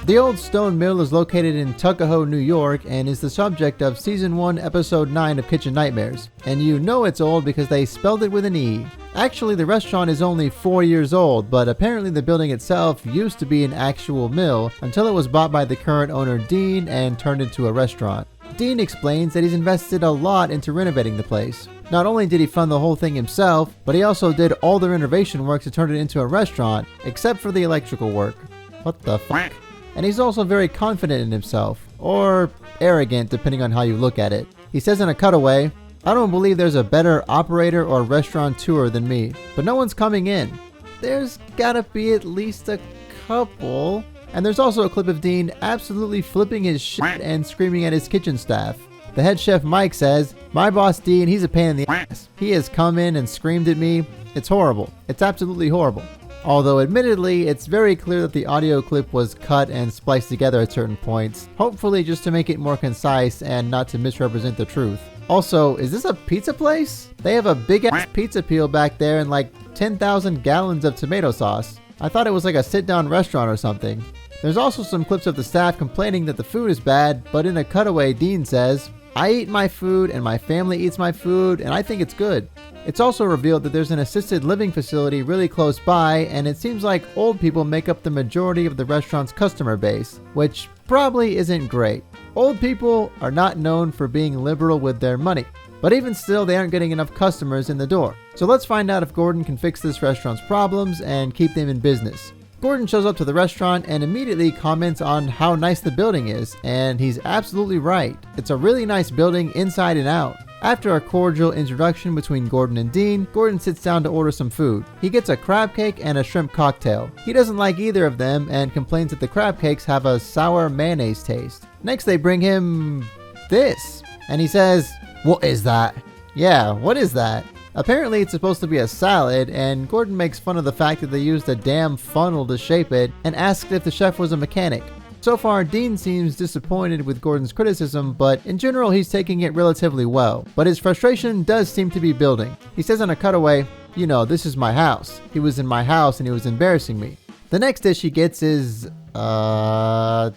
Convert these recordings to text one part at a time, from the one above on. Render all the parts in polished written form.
The Olde Stone Mill is located in Tuckahoe, New York, and is the subject of Season 1, Episode 9 of Kitchen Nightmares. And you know it's old because they spelled it with an E. Actually, the restaurant is only 4 years old, but apparently the building itself used to be an actual mill until it was bought by the current owner Dean and turned into a restaurant. Dean explains that he's invested a lot into renovating the place. Not only did he fund the whole thing himself, but he also did all the renovation work to turn it into a restaurant, except for the electrical work. What the fuck? And he's also very confident in himself, or arrogant depending on how you look at it. He says in a cutaway, "I don't believe there's a better operator or restaurateur than me, but no one's coming in. There's gotta be at least a couple." And there's also a clip of Dean absolutely flipping his shit and screaming at his kitchen staff. The head chef Mike says, "My boss Dean, he's a pain in the ass. He has come in and screamed at me. It's horrible. It's absolutely horrible." Although admittedly, it's very clear that the audio clip was cut and spliced together at certain points, hopefully just to make it more concise and not to misrepresent the truth. Also, is this a pizza place? They have a big ass pizza peel back there and like 10,000 gallons of tomato sauce. I thought it was like a sit-down restaurant or something. There's also some clips of the staff complaining that the food is bad, but in a cutaway, Dean says, "I eat my food and my family eats my food and I think it's good." It's also revealed that there's an assisted living facility really close by, and it seems like old people make up the majority of the restaurant's customer base, which probably isn't great. Old people are not known for being liberal with their money, but even still they aren't getting enough customers in the door. So let's find out if Gordon can fix this restaurant's problems and keep them in business. Gordon shows up to the restaurant and immediately comments on how nice the building is, and he's absolutely right. It's a really nice building inside and out. After a cordial introduction between Gordon and Dean, Gordon sits down to order some food. He gets a crab cake and a shrimp cocktail. He doesn't like either of them and complains that the crab cakes have a sour mayonnaise taste. Next they bring him this, and he says, "What is that?" Yeah, what is that? Apparently it's supposed to be a salad, and Gordon makes fun of the fact that they used a damn funnel to shape it and asked if the chef was a mechanic. So far, Dean seems disappointed with Gordon's criticism, but in general he's taking it relatively well. But his frustration does seem to be building. He says in a cutaway, "You know, this is my house. He was in my house and he was embarrassing me." The next dish he gets is, tilapia.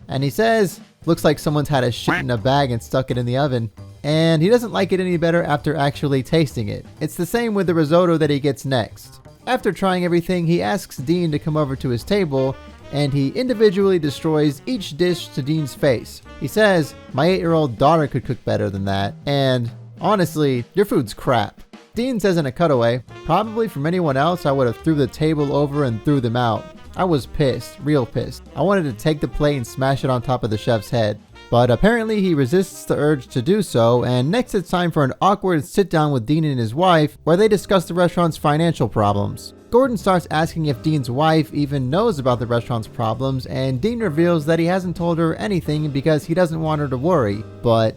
And he says, "Looks like someone's had a shit in a bag and stuck it in the oven." And he doesn't like it any better after actually tasting it. It's the same with the risotto that he gets next. After trying everything, he asks Dean to come over to his table, and he individually destroys each dish to Dean's face. He says, "My 8-year-old daughter could cook better than that, and honestly, your food's crap." Dean says in a cutaway, "Probably from anyone else, I would have threw the table over and threw them out. I was pissed, real pissed. I wanted to take the plate and smash it on top of the chef's head." But apparently he resists the urge to do so, and next it's time for an awkward sit-down with Dean and his wife, where they discuss the restaurant's financial problems. Gordon starts asking if Dean's wife even knows about the restaurant's problems, and Dean reveals that he hasn't told her anything because he doesn't want her to worry, but,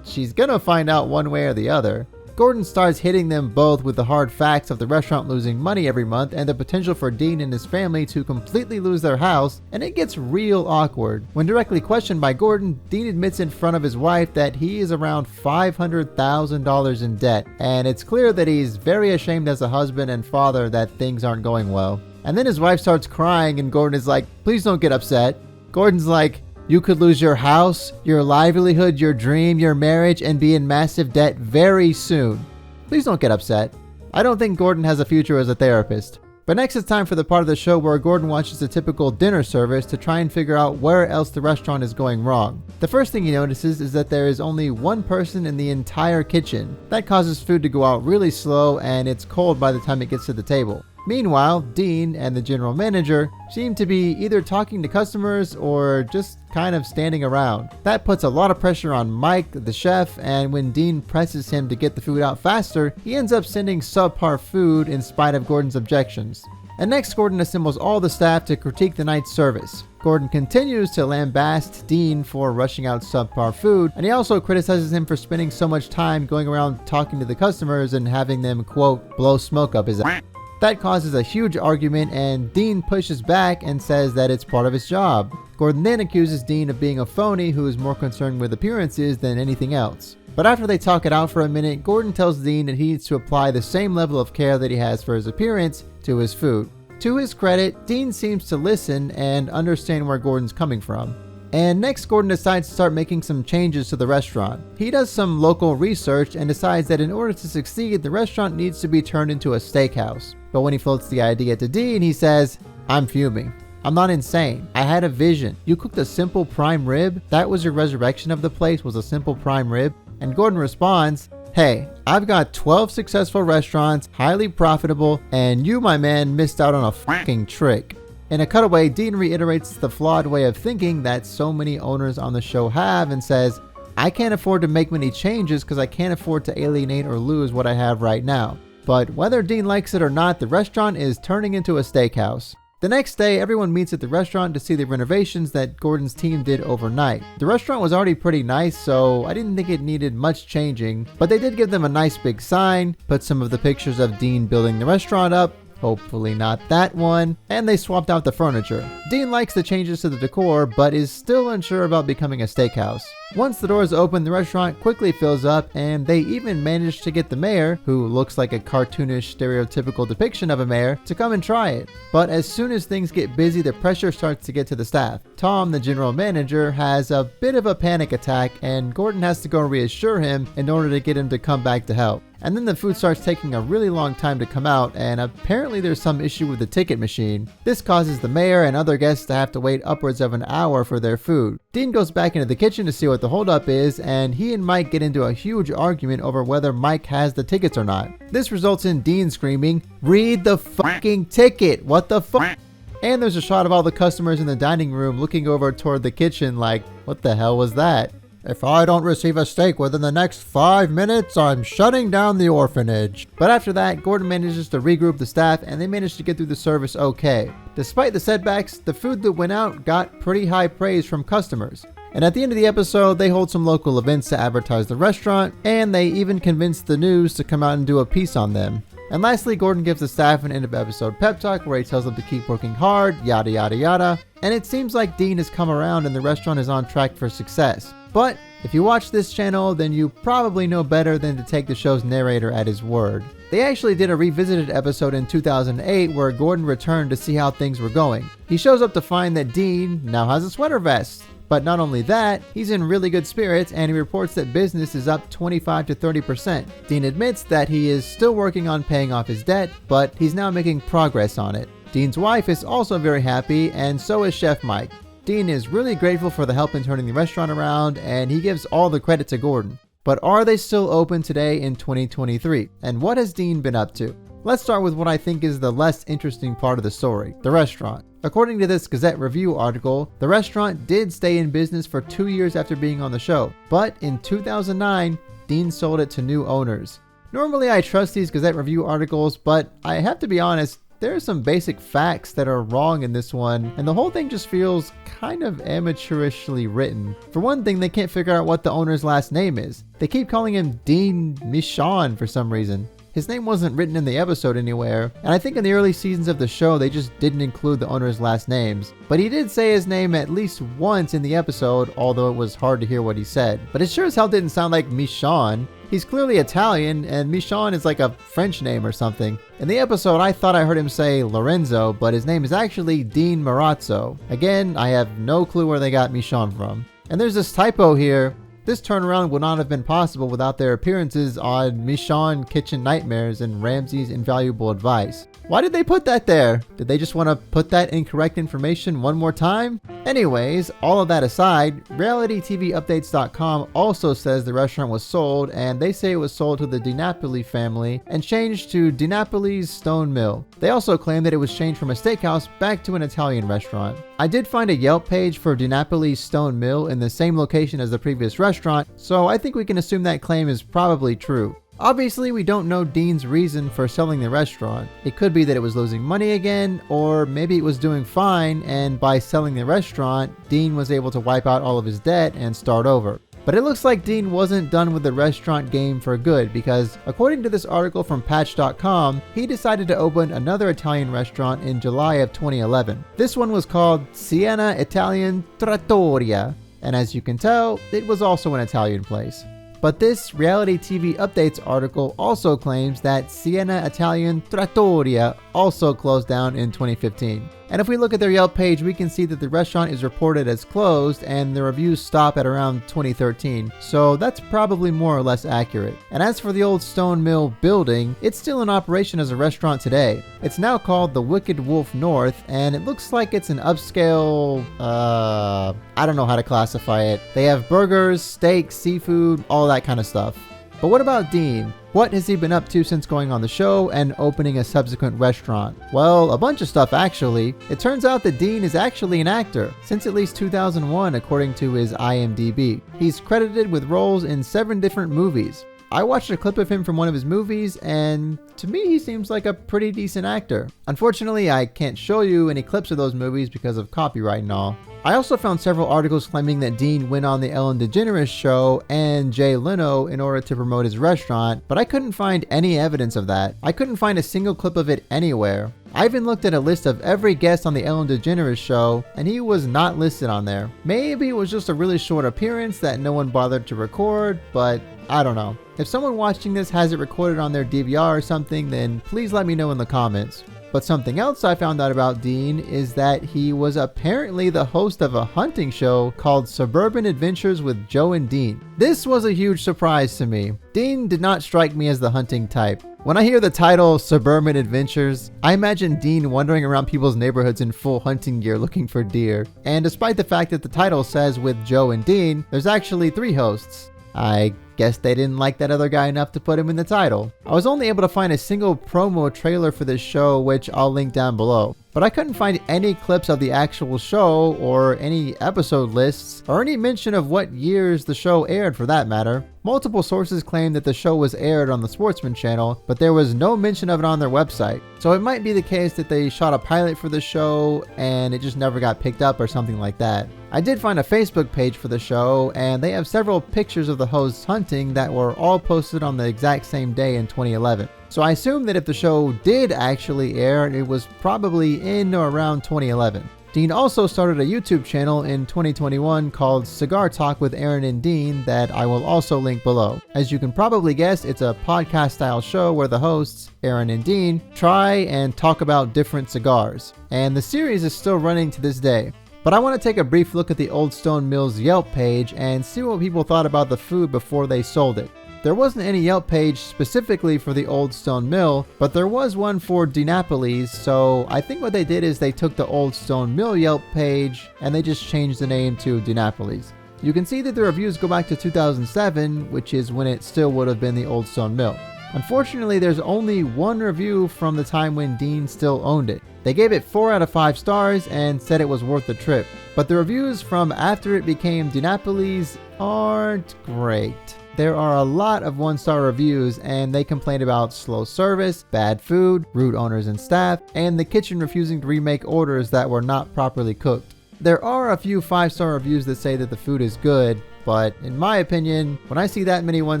she's gonna find out one way or the other. Gordon starts hitting them both with the hard facts of the restaurant losing money every month and the potential for Dean and his family to completely lose their house, and it gets real awkward. When directly questioned by Gordon, Dean admits in front of his wife that he is around $500,000 in debt, and it's clear that he's very ashamed as a husband and father that things aren't going well. And then his wife starts crying and Gordon is like, "Please don't get upset." Gordon's like, "You could lose your house, your livelihood, your dream, your marriage, and be in massive debt very soon. Please don't get upset." I don't think Gordon has a future as a therapist. But next it's time for the part of the show where Gordon watches a typical dinner service to try and figure out where else the restaurant is going wrong. The first thing he notices is that there is only one person in the entire kitchen. That causes food to go out really slow, and it's cold by the time it gets to the table. Meanwhile, Dean and the general manager seem to be either talking to customers or just kind of standing around. That puts a lot of pressure on Mike, the chef, and when Dean presses him to get the food out faster, he ends up sending subpar food in spite of Gordon's objections. And next, Gordon assembles all the staff to critique the night's service. Gordon continues to lambaste Dean for rushing out subpar food, and he also criticizes him for spending so much time going around talking to the customers and having them, quote, "blow smoke up his ass." That causes a huge argument, and Dean pushes back and says that it's part of his job. Gordon then accuses Dean of being a phony who is more concerned with appearances than anything else. But after they talk it out for a minute, Gordon tells Dean that he needs to apply the same level of care that he has for his appearance to his food. To his credit, Dean seems to listen and understand where Gordon's coming from. And next, Gordon decides to start making some changes to the restaurant. He does some local research and decides that in order to succeed, the restaurant needs to be turned into a steakhouse. But when he floats the idea to Dean, he says, "I'm fuming. I'm not insane. I had a vision. You cooked a simple prime rib? That was your resurrection of the place, was a simple prime rib?" And Gordon responds, "Hey, I've got 12 successful restaurants, highly profitable, and you, my man, missed out on a fucking trick." In a cutaway, Dean reiterates the flawed way of thinking that so many owners on the show have and says, "I can't afford to make many changes because I can't afford to alienate or lose what I have right now." But whether Dean likes it or not, the restaurant is turning into a steakhouse. The next day, everyone meets at the restaurant to see the renovations that Gordon's team did overnight. The restaurant was already pretty nice, so I didn't think it needed much changing, but they did give them a nice big sign, put some of the pictures of Dean building the restaurant up, hopefully not that one, and they swapped out the furniture. Dean likes the changes to the decor, but is still unsure about becoming a steakhouse. Once the doors open, the restaurant quickly fills up, and they even manage to get the mayor, who looks like a cartoonish stereotypical depiction of a mayor, to come and try it. But as soon as things get busy, the pressure starts to get to the staff. Tom, the general manager, has a bit of a panic attack, and Gordon has to go reassure him in order to get him to come back to help. And then the food starts taking a really long time to come out, and apparently there's some issue with the ticket machine. This causes the mayor and other guests to have to wait upwards of an hour for their food. Dean goes back into the kitchen to see what the holdup is, and he and Mike get into a huge argument over whether Mike has the tickets or not. This results in Dean screaming, "Read the fucking ticket! What the fuck?" And there's a shot of all the customers in the dining room looking over toward the kitchen like, what the hell was that? "If I don't receive a steak within the next 5 minutes, I'm shutting down the orphanage." But after that, Gordon manages to regroup the staff and they manage to get through the service okay. Despite the setbacks, the food that went out got pretty high praise from customers. And at the end of the episode, they hold some local events to advertise the restaurant, and they even convince the news to come out and do a piece on them. And lastly, Gordon gives the staff an end of episode pep talk where he tells them to keep working hard, yada yada yada. And it seems like Dean has come around and the restaurant is on track for success. But if you watch this channel, then you probably know better than to take the show's narrator at his word. They actually did a revisited episode in 2008 where Gordon returned to see how things were going. He shows up to find that Dean now has a sweater vest. But not only that, he's in really good spirits and he reports that business is up 25 to 30%. Dean admits that he is still working on paying off his debt, but he's now making progress on it. Dean's wife is also very happy, and so is Chef Mike. Dean is really grateful for the help in turning the restaurant around, and he gives all the credit to Gordon. But are they still open today in 2023? And what has Dean been up to? Let's start with what I think is the less interesting part of the story, the restaurant. According to this Gazette Review article, the restaurant did stay in business for 2 years after being on the show, but in 2009, Dean sold it to new owners. Normally I trust these Gazette Review articles, but I have to be honest, there are some basic facts that are wrong in this one, and the whole thing just feels kind of amateurishly written. For one thing, they can't figure out what the owner's last name is. They keep calling him Dean Michon for some reason. His name wasn't written in the episode anywhere, and I think in the early seasons of the show they just didn't include the owner's last names. But he did say his name at least once in the episode, although it was hard to hear what he said. But it sure as hell didn't sound like Michon. He's clearly Italian, and Michon is like a French name or something. In the episode, I thought I heard him say Lorenzo, but his name is actually Dean Marazzo. Again, I have no clue where they got Michon from. And there's this typo here. This turnaround would not have been possible without their appearances on Michon Kitchen Nightmares and Ramsey's Invaluable Advice. Why did they put that there? Did they just want to put that incorrect information one more time? Anyways, all of that aside, RealityTVUpdates.com also says the restaurant was sold, and they say it was sold to the DiNapoli family and changed to DiNapoli's Stone Mill. They also claim that it was changed from a steakhouse back to an Italian restaurant. I did find a Yelp page for DiNapoli's Stone Mill in the same location as the previous restaurant, so I think we can assume that claim is probably true. Obviously, we don't know Dean's reason for selling the restaurant. It could be that it was losing money again, or maybe it was doing fine, and by selling the restaurant, Dean was able to wipe out all of his debt and start over. But it looks like Dean wasn't done with the restaurant game for good, because according to this article from Patch.com, he decided to open another Italian restaurant in July of 2011. This one was called Siena Italian Trattoria, and as you can tell, it was also an Italian place. But this reality TV updates article also claims that Siena Italian Trattoria also closed down in 2015. And if we look at their Yelp page, we can see that the restaurant is reported as closed and the reviews stop at around 2013. So that's probably more or less accurate. And as for the Olde Stone Mill building, it's still in operation as a restaurant today. It's now called the Wicked Wolf North, and it looks like it's an upscale, I don't know how to classify it. They have burgers, steaks, seafood, all that kind of stuff. But what about Dean? What has he been up to since going on the show and opening a subsequent restaurant? Well, a bunch of stuff actually. It turns out that Dean is actually an actor, since at least 2001 according to his IMDb. He's credited with roles in 7 different movies. I watched a clip of him from one of his movies, and to me he seems like a pretty decent actor. Unfortunately, I can't show you any clips of those movies because of copyright and all. I also found several articles claiming that Dean went on the Ellen DeGeneres show and Jay Leno in order to promote his restaurant, but I couldn't find any evidence of that. I couldn't find a single clip of it anywhere. I even looked at a list of every guest on the Ellen DeGeneres show, and he was not listed on there. Maybe it was just a really short appearance that no one bothered to record, but I don't know. If someone watching this has it recorded on their DVR or something, then please let me know in the comments. But something else I found out about Dean is that he was apparently the host of a hunting show called Suburban Adventures with Joe and Dean. This was a huge surprise to me. Dean did not strike me as the hunting type. When I hear the title Suburban Adventures, I imagine Dean wandering around people's neighborhoods in full hunting gear looking for deer. And despite the fact that the title says with Joe and Dean, there's actually 3 hosts. I guess they didn't like that other guy enough to put him in the title. I was only able to find a single promo trailer for this show, which I'll link down below. But I couldn't find any clips of the actual show or any episode lists or any mention of what years the show aired for that matter. Multiple sources claim that the show was aired on the Sportsman channel, but there was no mention of it on their website. So it might be the case that they shot a pilot for the show and it just never got picked up or something like that. I did find a Facebook page for the show, and they have several pictures of the hosts hunting that were all posted on the exact same day in 2011. So I assume that if the show did actually air, it was probably in or around 2011. Dean also started a YouTube channel in 2021 called Cigar Talk with Aaron and Dean that I will also link below. As you can probably guess, it's a podcast style show where the hosts, Aaron and Dean, try and talk about different cigars. And the series is still running to this day. But I want to take a brief look at the Olde Stone Mill's Yelp page and see what people thought about the food before they sold it. There wasn't any Yelp page specifically for the Olde Stone Mill, but there was one for DiNapoli's, so I think what they did is they took the Olde Stone Mill Yelp page and they just changed the name to DiNapoli's. You can see that the reviews go back to 2007, which is when it still would have been the Olde Stone Mill. Unfortunately, there's only one review from the time when Dean still owned it. They gave it 4 out of 5 stars and said it was worth the trip. But the reviews from after it became DiNapoli's aren't great. There are a lot of 1-star reviews, and they complain about slow service, bad food, rude owners and staff, and the kitchen refusing to remake orders that were not properly cooked. There are a few 5-star reviews that say that the food is good, but in my opinion, when I see that many 1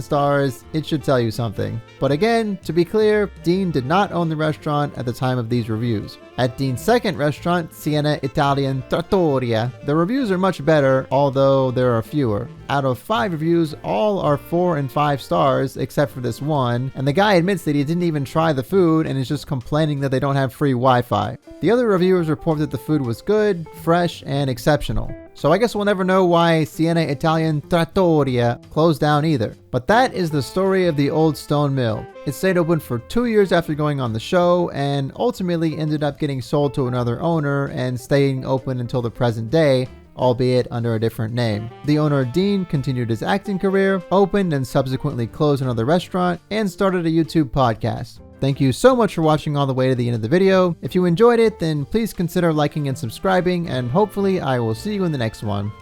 stars, it should tell you something. But again, to be clear, Dean did not own the restaurant at the time of these reviews. At Dean's second restaurant, Siena Italian Trattoria, the reviews are much better, although there are fewer. Out of 5 reviews, all are 4 and 5 stars, except for this one, and the guy admits that he didn't even try the food and is just complaining that they don't have free Wi-Fi. The other reviewers report that the food was good, fresh, and exceptional. So I guess we'll never know why Siena Italian Trattoria closed down either. But that is the story of the Olde Stone Mill. It stayed open for 2 years after going on the show and ultimately ended up getting sold to another owner and staying open until the present day, albeit under a different name. The owner, Dean, continued his acting career, opened and subsequently closed another restaurant, and started a YouTube podcast. Thank you so much for watching all the way to the end of the video. If you enjoyed it, then please consider liking and subscribing, and hopefully I will see you in the next one.